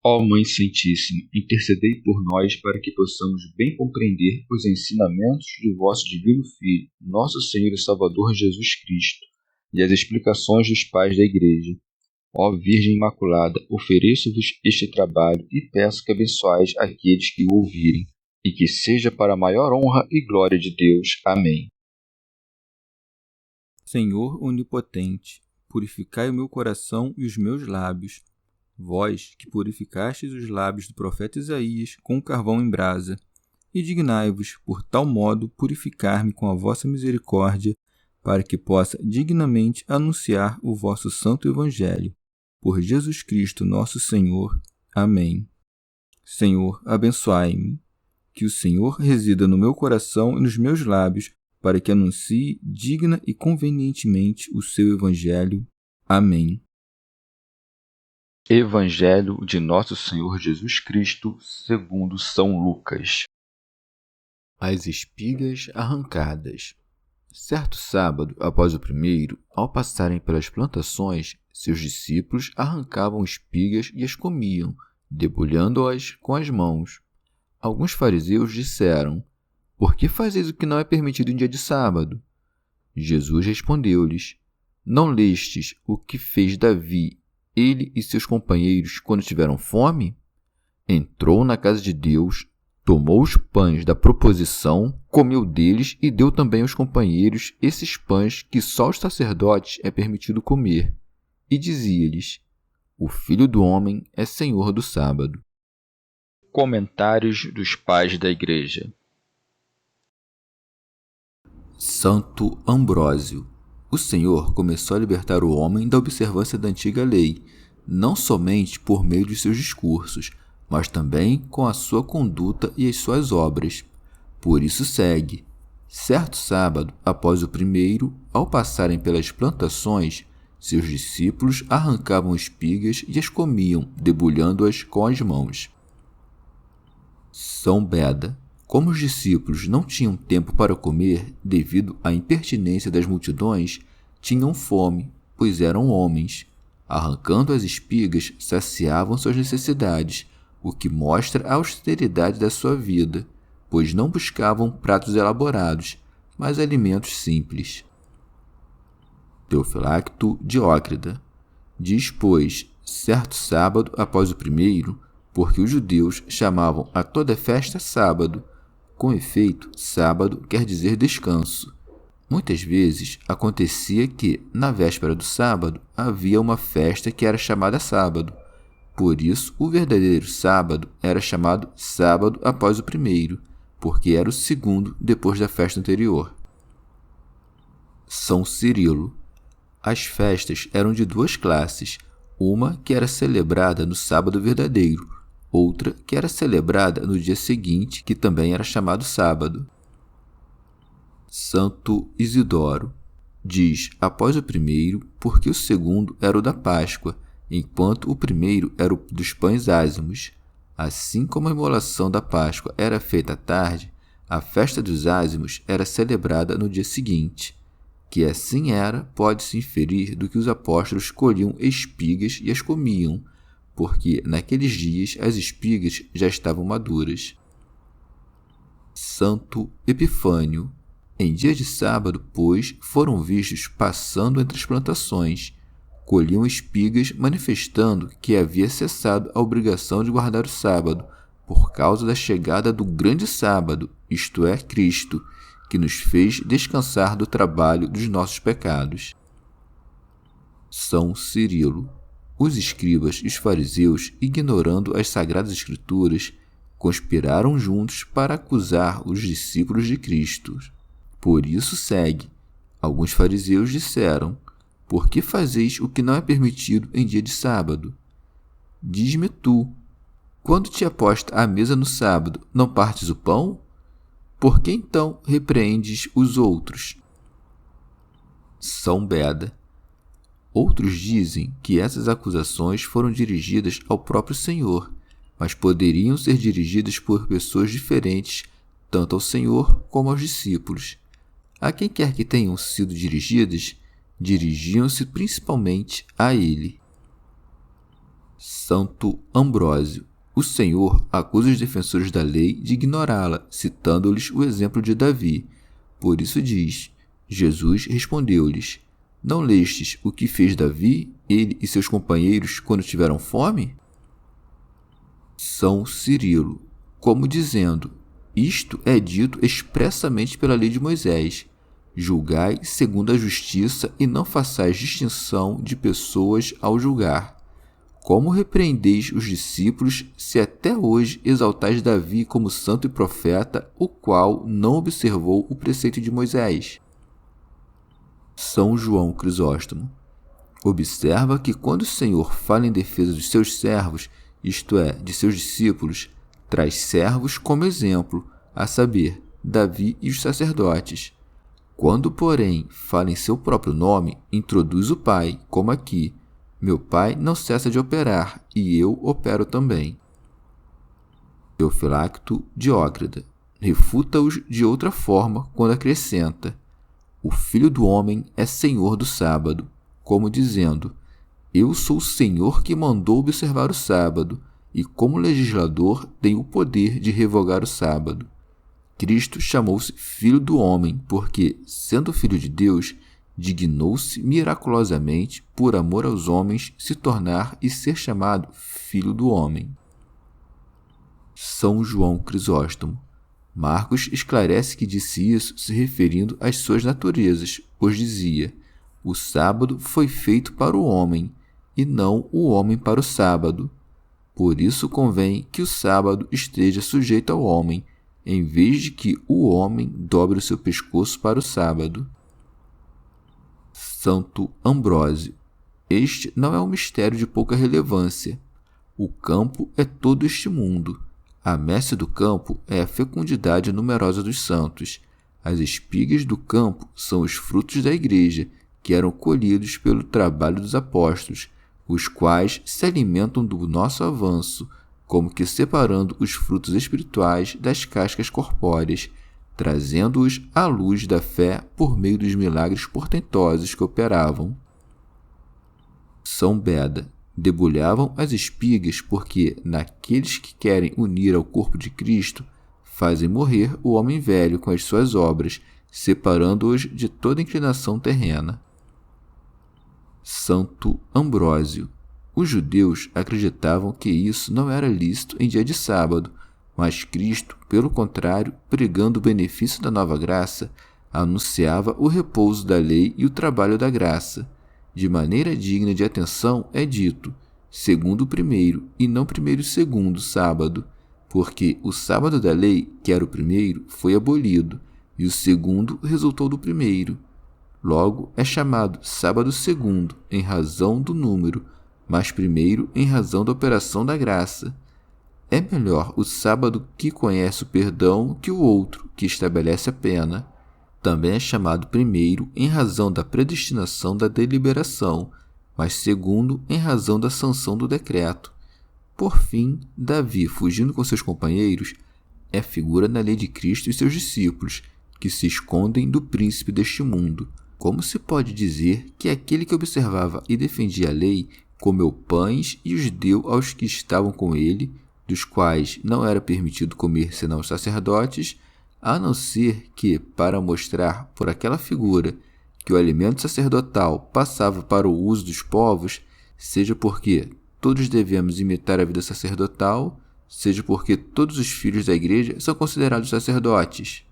Ó Mãe Santíssima, intercedei por nós para que possamos bem compreender os ensinamentos de vosso Divino Filho, nosso Senhor e Salvador Jesus Cristo, e as explicações dos pais da Igreja. Ó Virgem Imaculada, ofereço-vos este trabalho e peço que abençoais aqueles que o ouvirem, e que seja para a maior honra e glória de Deus. Amém. Senhor onipotente, purificai o meu coração e os meus lábios. Vós, que purificastes os lábios do profeta Isaías com carvão em brasa, e dignai-vos, por tal modo, purificar-me com a vossa misericórdia, para que possa dignamente anunciar o vosso santo Evangelho. Por Jesus Cristo nosso Senhor. Amém. Senhor, abençoai-me. Que o Senhor resida no meu coração e nos meus lábios, para que anuncie digna e convenientemente o seu Evangelho. Amém. Evangelho de Nosso Senhor Jesus Cristo, segundo São Lucas. As espigas arrancadas. Certo sábado, após o primeiro, ao passarem pelas plantações, seus discípulos arrancavam espigas e as comiam, debulhando-as com as mãos. Alguns fariseus disseram: "Por que fazeis o que não é permitido em dia de sábado?" Jesus respondeu-lhes: "Não lestes o que fez Davi, ele e seus companheiros, quando tiveram fome? Entrou na casa de Deus, tomou os pães da proposição, comeu deles e deu também aos companheiros esses pães que só aos sacerdotes é permitido comer. E dizia-lhes: O Filho do Homem é Senhor do sábado." Comentários dos Pais da Igreja. Santo Ambrósio. O Senhor começou a libertar o homem da observância da antiga lei, não somente por meio de seus discursos, mas também com a sua conduta e as suas obras. Por isso segue: certo sábado, após o primeiro, ao passarem pelas plantações, seus discípulos arrancavam espigas e as comiam, debulhando-as com as mãos. São Beda. Como os discípulos não tinham tempo para comer devido à impertinência das multidões, tinham fome, pois eram homens. Arrancando as espigas, saciavam suas necessidades, o que mostra a austeridade da sua vida, pois não buscavam pratos elaborados, mas alimentos simples. Teofilacto Diócrida. Diz, pois, certo sábado após o primeiro, porque os judeus chamavam a toda festa sábado. Com efeito, sábado quer dizer descanso. Muitas vezes acontecia que, na véspera do sábado, havia uma festa que era chamada sábado. Por isso, o verdadeiro sábado era chamado sábado após o primeiro, porque era o segundo depois da festa anterior. São Cirilo. As festas eram de duas classes, uma que era celebrada no sábado verdadeiro, outra que era celebrada no dia seguinte, que também era chamado sábado. Santo Isidoro. Diz após o primeiro, porque o segundo era o da Páscoa, enquanto o primeiro era o dos pães ázimos. Assim como a imolação da Páscoa era feita à tarde, a festa dos ázimos era celebrada no dia seguinte. Que assim era, pode-se inferir do que os apóstolos colhiam espigas e as comiam, porque naqueles dias as espigas já estavam maduras. Santo Epifânio. Em dia de sábado, pois, foram vistos passando entre as plantações. Colhiam espigas, manifestando que havia cessado a obrigação de guardar o sábado, por causa da chegada do grande sábado, isto é, Cristo, que nos fez descansar do trabalho dos nossos pecados. São Cirilo. Os escribas e os fariseus, ignorando as sagradas escrituras, conspiraram juntos para acusar os discípulos de Cristo. Por isso segue: alguns fariseus disseram: "Por que fazeis o que não é permitido em dia de sábado? Diz-me tu, quando te aposta à mesa no sábado, não partes o pão? Por que então repreendes os outros?" São Beda. Outros dizem que essas acusações foram dirigidas ao próprio Senhor, mas poderiam ser dirigidas por pessoas diferentes, tanto ao Senhor como aos discípulos. A quem quer que tenham sido dirigidas, dirigiam-se principalmente a ele. Santo Ambrósio. O Senhor acusa os defensores da lei de ignorá-la, citando-lhes o exemplo de Davi. Por isso diz: Jesus respondeu-lhes: Não lestes o que fez Davi, ele e seus companheiros, quando tiveram fome? São Cirilo, como dizendo: Isto é dito expressamente pela lei de Moisés. Julgai segundo a justiça e não façais distinção de pessoas ao julgar. Como repreendeis os discípulos, se até hoje exaltais Davi como santo e profeta, o qual não observou o preceito de Moisés? São João Crisóstomo. Observa que quando o Senhor fala em defesa dos seus servos, isto é, de seus discípulos, traz servos como exemplo, a saber, Davi e os sacerdotes. Quando, porém, fala em seu próprio nome, introduz o Pai, como aqui: Meu Pai não cessa de operar, e eu opero também. Teofilacto Diócrida refuta-os de outra forma quando acrescenta: O Filho do Homem é Senhor do sábado, como dizendo: Eu sou o Senhor que mandou observar o sábado, e como legislador tenho o poder de revogar o sábado. Cristo chamou-se Filho do Homem porque, sendo Filho de Deus, dignou-se miraculosamente, por amor aos homens, se tornar e ser chamado Filho do Homem. São João Crisóstomo. Marcos esclarece que disse isso se referindo às suas naturezas, pois dizia: O sábado foi feito para o homem, e não o homem para o sábado. Por isso convém que o sábado esteja sujeito ao homem, em vez de que o homem dobre o seu pescoço para o sábado. Santo Ambrósio. Este não é um mistério de pouca relevância. O campo é todo este mundo. A messe do campo é a fecundidade numerosa dos santos. As espigas do campo são os frutos da igreja, que eram colhidos pelo trabalho dos apóstolos, os quais se alimentam do nosso avanço, como que separando os frutos espirituais das cascas corpóreas, trazendo-os à luz da fé por meio dos milagres portentosos que operavam. São Beda. Debulhavam as espigas porque, naqueles que querem unir ao corpo de Cristo, fazem morrer o homem velho com as suas obras, separando-os de toda inclinação terrena. Santo Ambrósio. Os judeus acreditavam que isso não era lícito em dia de sábado, mas Cristo, pelo contrário, pregando o benefício da nova graça, anunciava o repouso da lei e o trabalho da graça. De maneira digna de atenção é dito: segundo o primeiro, e não primeiro e segundo sábado, porque o sábado da lei, que era o primeiro, foi abolido, e o segundo resultou do primeiro. Logo, é chamado sábado segundo, em razão do número, mas primeiro em razão da operação da graça. É melhor o sábado que conhece o perdão que o outro, que estabelece a pena. Também é chamado primeiro em razão da predestinação da deliberação, mas segundo em razão da sanção do decreto. Por fim, Davi, fugindo com seus companheiros, é figura na lei de Cristo e seus discípulos, que se escondem do príncipe deste mundo. Como se pode dizer que aquele que observava e defendia a lei comeu pães e os deu aos que estavam com ele, dos quais não era permitido comer senão os sacerdotes, a não ser que, para mostrar por aquela figura que o alimento sacerdotal passava para o uso dos povos, seja porque todos devemos imitar a vida sacerdotal, seja porque todos os filhos da igreja são considerados sacerdotes.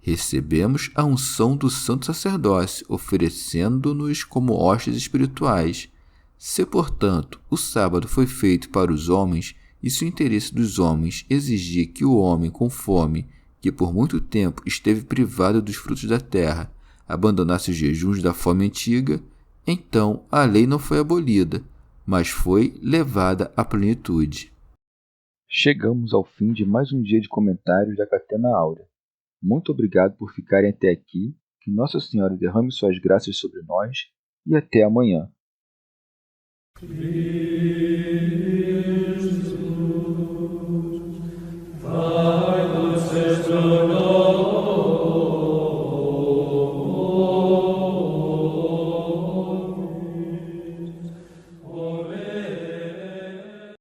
Recebemos a unção do santo sacerdócio, oferecendo-nos como hostes espirituais. Se, portanto, o sábado foi feito para os homens, e se o interesse dos homens exigia que o homem com fome, que por muito tempo esteve privado dos frutos da terra, abandonasse os jejuns da fome antiga, então a lei não foi abolida, mas foi levada à plenitude. Chegamos ao fim de mais um dia de comentários da Catena Áurea. Muito obrigado por ficarem até aqui, que Nossa Senhora derrame suas graças sobre nós e até amanhã.